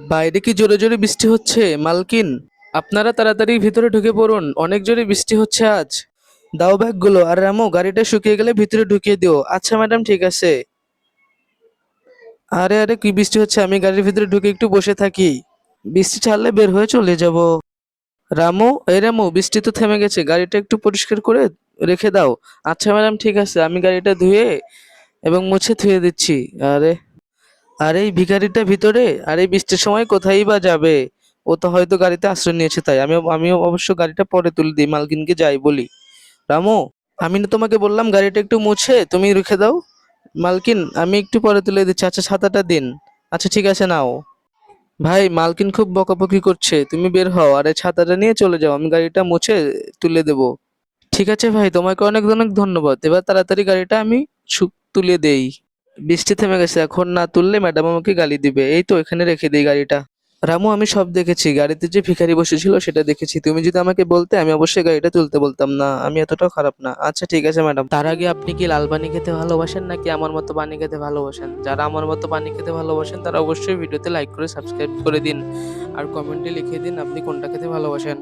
বাইরে কি জোরে জোরে বৃষ্টি হচ্ছে মালকিন? আপনারা তাড়াতাড়ি ভিতরে ঢুকে পড়ুন, অনেক জোরে বৃষ্টি হচ্ছে আজ। দাও ব্যাগগুলো, আর রামু গাড়িটা শুকিয়ে গেলে ভিতরে ঢুকিয়ে দিও। আচ্ছা ম্যাডাম, ঠিক আছে। আরে আরে, কি বৃষ্টি হচ্ছে, আমি গাড়ির ভিতরে ঢুকে একটু বসে থাকি, বৃষ্টি ছাড়লে বের হয়ে চলে যাব। রামু, এই রামু, বৃষ্টি তো থেমে গেছে, গাড়িটা একটু পরিষ্কার করে রেখে দাও। আচ্ছা ম্যাডাম, ঠিক আছে, আমি গাড়িটা ধুয়ে এবং মুছে ধুয়ে দিচ্ছি। আরে আরে, এই ভিখারিটা ভিতরে, আর এই বৃষ্টির সময় কোথায় বা যাবে? ও তো হয়তো গাড়িতে আশ্রয় নিয়েছে, তাই আমিও অবশ্য গাড়িটা পরে তুলে দিই, মালকিনকে যাই বলি। রামু, আমি না তোমাকে বললাম গাড়িটা একটু মুছে তুমি রেখে দাও। মালকিন, আমি একটু পরে তুলে দিচ্ছি। আচ্ছা, ছাতাটা দিন। আচ্ছা, ঠিক আছে, নাও। ভাই, মালকিন খুব বকাবকি করছে, তুমি বের হও আর এই ছাতাটা নিয়ে চলে যাও, আমি গাড়িটা মুছে তুলে দেবো। ঠিক আছে ভাই, তোমাকে অনেক অনেক ধন্যবাদ। এবার তাড়াতাড়ি গাড়িটা আমি তুলে দেই। বৃষ্টি থেমে গেছে, এখন না তুললে ম্যাডাম আমাকে গালি দিবে। এই তো এখানে রেখে দিই গাড়িটা। রামু, আমি সব দেখেছি, গাড়িতে যে ভিখারি বসেছিল সেটা দেখেছি। তুমি যদি আমাকে বলতে আমি অবশ্যই গাড়িটা তুলতে বলতাম না, আমি এতটাও খারাপ না। আচ্ছা, ঠিক আছে ম্যাডাম। তার আগে আপনি কি লাল পানি খেতে ভালোবাসেন নাকি আমার মতো পানি খেতে ভালোবাসেন? যারা আমার মতো পানি খেতে ভালোবাসেন তারা অবশ্যই ভিডিওতে লাইক করে সাবস্ক্রাইব করে দিন, আর কমেন্টে লিখে দিন আপনি কোনটা খেতে ভালোবাসেন।